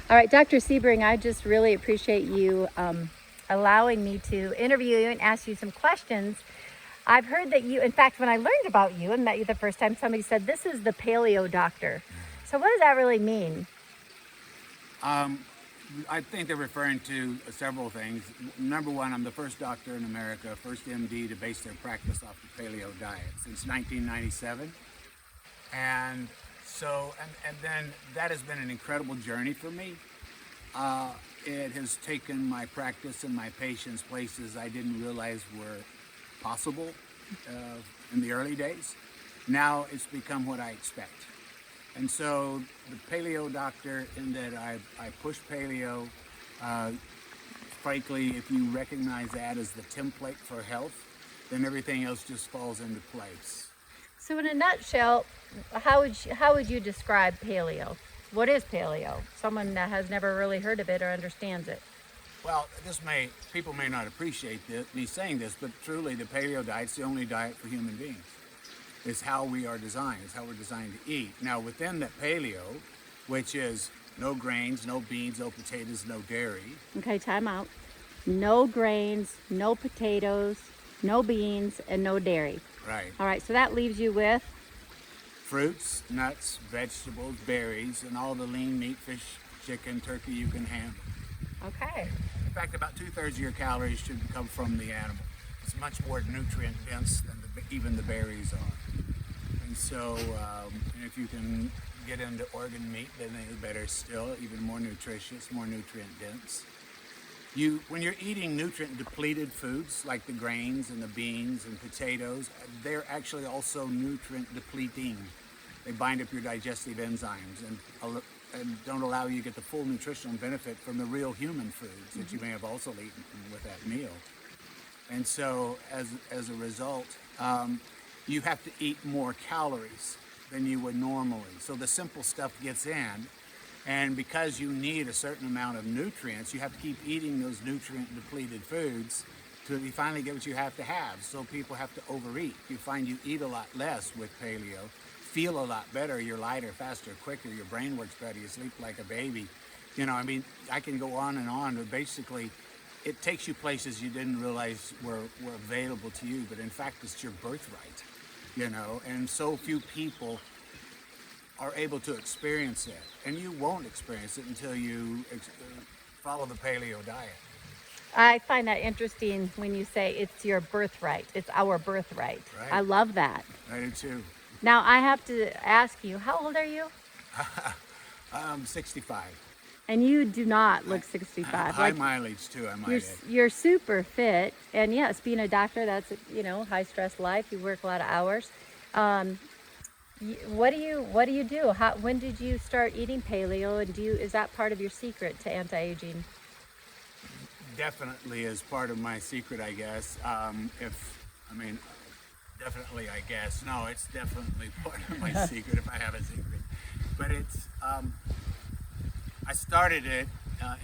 All right, Dr. Sebring, I just really appreciate you allowing me to interview you and ask you some questions. I've heard that you, in fact, when I learned about you and met you the first time, somebody said, this is the paleo doctor. So what does that really mean? I think they're referring to several things. Number one, I'm the first doctor in America, first MD to base their practice off the paleo diet since 1997. And so, and then that has been an incredible journey for me. It has taken my practice and my patients places I didn't realize were possible in the early days. Now it's become what I expect. And so the paleo doctor, in that I push paleo, frankly, if you recognize that as the template for health, then everything else just falls into place. So in a nutshell, how would you describe paleo? What is paleo? Someone that has never really heard of it or understands it. Well, people may not appreciate me saying this, but truly the paleo diet's the only diet for human beings. It's how we are designed. It's how we're designed to eat. Now, within that paleo, which is no grains, no beans, no potatoes, no dairy. Okay, time out. No grains, no potatoes, no beans, and no dairy. Right. All right, so that leaves you with? Fruits, nuts, vegetables, berries, and all the lean meat, fish, chicken, turkey you can handle. Okay. In fact, about 2/3 of your calories should come from the animal. It's much more nutrient dense than even the berries are. And so, and if you can get into organ meat, then it's better still, even more nutritious, more nutrient dense. When you're eating nutrient depleted foods like the grains and the beans and potatoes, they're actually also nutrient depleting. They bind up your digestive enzymes and don't allow you to get the full nutritional benefit from the real human foods that you may have also eaten with that meal. And so as a result, you have to eat more calories than you would normally. So the simple stuff gets in, and because you need a certain amount of nutrients, you have to keep eating those nutrient depleted foods till you finally get what you have to have. So people have to overeat. You find you eat a lot less with paleo, feel a lot better, you're lighter, faster, quicker, your brain works better, you sleep like a baby. You know, I mean, I can go on and on, but basically it takes you places you didn't realize were available to you, but in fact it's your birthright, you know, and so few people are able to experience it, and you won't experience it until you follow the paleo diet. I find that interesting when you say it's your birthright. It's our birthright. Right. I love that. I do too. Now I have to ask you, how old are you? 65. And you do not look 65. High mileage too, I might add. You're super fit, and yes, being a doctor, that's, you know, high stress life. You work a lot of hours. What do you do? When did you start eating paleo, and is that part of your secret to anti-aging? Definitely is part of my secret, I guess. Definitely, I guess. No, it's definitely part of my secret if I have a secret. But it's, I started it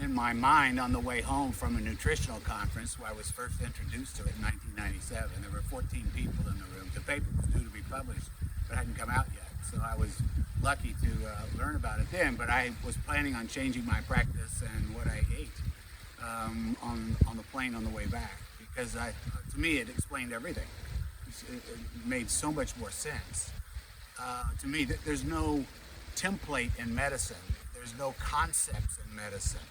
in my mind on the way home from a nutritional conference where I was first introduced to it in 1997. There were 14 people in the room. The paper was due to be published, but hadn't come out yet. So I was lucky to learn about it then, but I was planning on changing my practice and what I ate on the plane on the way back, because to me it explained everything. It made so much more sense. To me, there's no template in medicine. There's no concepts in medicine.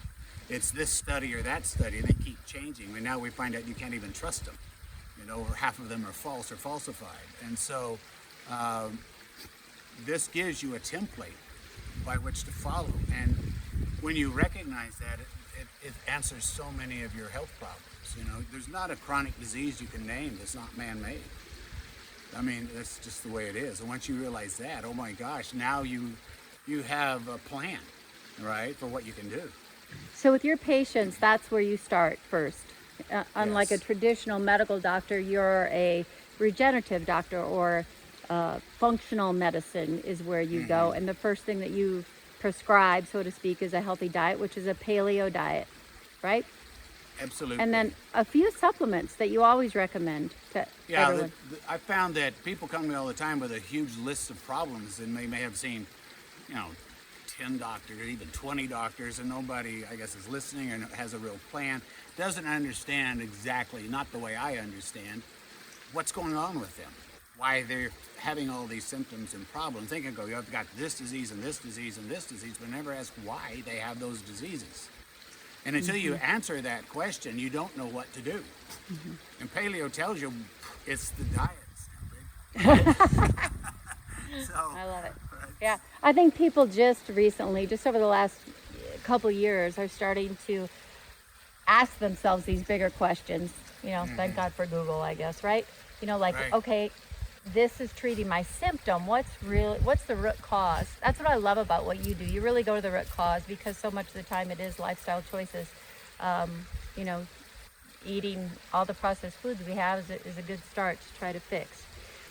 It's this study or that study, and they keep changing. And now we find out you can't even trust them. You know, or half of them are false or falsified. And so this gives you a template by which to follow. And when you recognize that, it answers so many of your health problems. You know, there's not a chronic disease you can name that's not man-made. I mean, that's just the way it is. And once you realize that, oh my gosh, now you have a plan, right, for what you can do. So with your patients, that's where you start first. Unlike Yes. a traditional medical doctor, you're a regenerative doctor, or functional medicine is where you go. And the first thing that you prescribe, so to speak, is a healthy diet, which is a paleo diet, right? Absolutely. And then a few supplements that you always recommend to everyone. I found that people come to me all the time with a huge list of problems, and they may have seen, you know, 10 doctors or even 20 doctors, and nobody, I guess, is listening or has a real plan, doesn't understand exactly, not the way I understand, what's going on with them, why they're having all these symptoms and problems. They can go, you've got this disease and this disease and this disease, but never ask why they have those diseases. And until you answer that question, you don't know what to do. And paleo tells you it's the diet. So, I love it. Yeah, I think people just recently, just over the last couple years, are starting to ask themselves these bigger questions. You know, thank God for Google, I guess, right? You know, like, okay, this is treating my symptom. What's the root cause? That's what I love about what you do. You really go to the root cause, because so much of the time it is lifestyle choices. You know, eating all the processed foods we have is a good start to try to fix.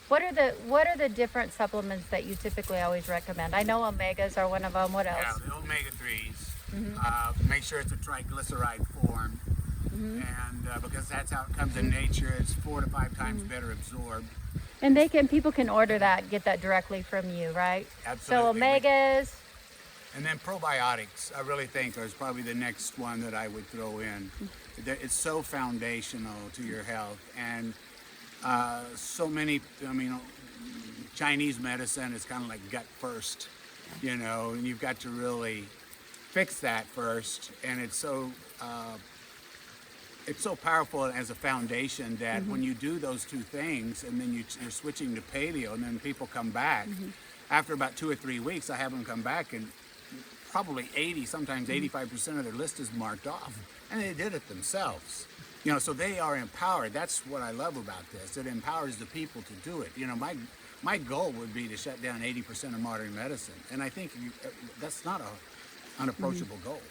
What are the different supplements that you typically always recommend? I know omegas are one of them. What else? Yeah, the omega-3s. Make sure it's a triglyceride form. And because that's how it comes in nature, it's 4 to 5 times better absorbed. And people can order that, get that directly from you, right? Absolutely. So omegas. And then probiotics, I really think, is probably the next one that I would throw in. It's so foundational to your health. And so many, I mean, Chinese medicine is kind of like gut first, you know, and you've got to really fix that first. And it's so powerful as a foundation that when you do those two things and then you're switching to paleo, and then people come back, after about 2 or 3 weeks, I have them come back and probably 80, sometimes 85% of their list is marked off. And they did it themselves. You know, so they are empowered. That's what I love about this. It empowers the people to do it. You know, my goal would be to shut down 80% of modern medicine. And I think that's not an unapproachable goal.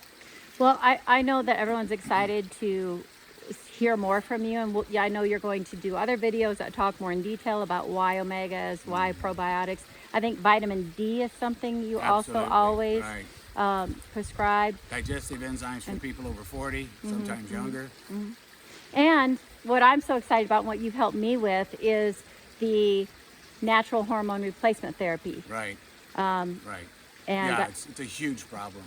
Well, I know that everyone's excited to hear more from you. And I know you're going to do other videos that talk more in detail about why omegas, why probiotics. I think vitamin D is something you also always prescribe. Digestive enzymes for people over 40, sometimes younger. And what I'm so excited about and what you've helped me with is the natural hormone replacement therapy. Right. And yeah, it's a huge problem.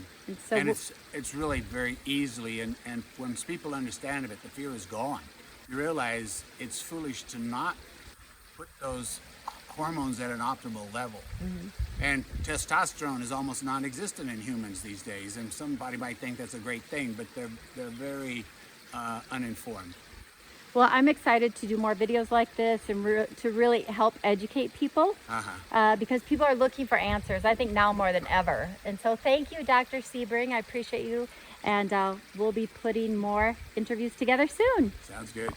So and it's really very easily, and once people understand it, the fear is gone. You realize it's foolish to not put those hormones at an optimal level. And testosterone is almost non-existent in humans these days, and somebody might think that's a great thing, but they're very uninformed. Well, I'm excited to do more videos like this and to really help educate people because people are looking for answers, I think now more than ever. And so thank you, Dr. Sebring. I appreciate you. And we'll be putting more interviews together soon. Sounds good.